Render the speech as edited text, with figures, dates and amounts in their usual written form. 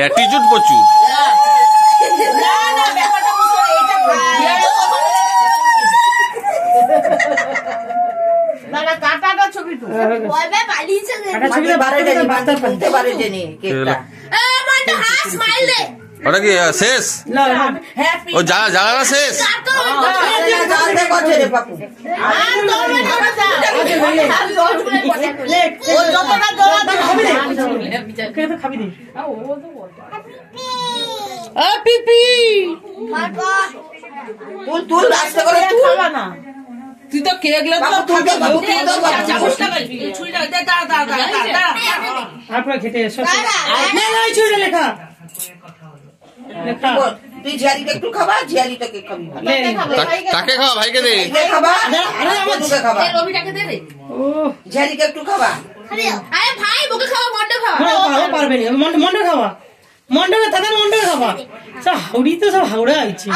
Attitude প্রচুর। ওটা কি শেষ? ও জ্বালানা শেষ? তুই তো কেক লেখা তুই ঝিয়ারিটা একটু খাবা, ঝিয়ারিটাকে খাবি। তাকে খাওয়া, ভাইকে দে। রবিটাকে দে রে, ঝিয়ারিটা একটু খাবা। আরে ভাই বকে খাওয়া, মন্ড খাওয়া। পারবে না, মন্ড খাওয়া, মন্ড দাদা মন্ড খাওয়া। সব হাওড়ি তো সব হাওড়া আছে।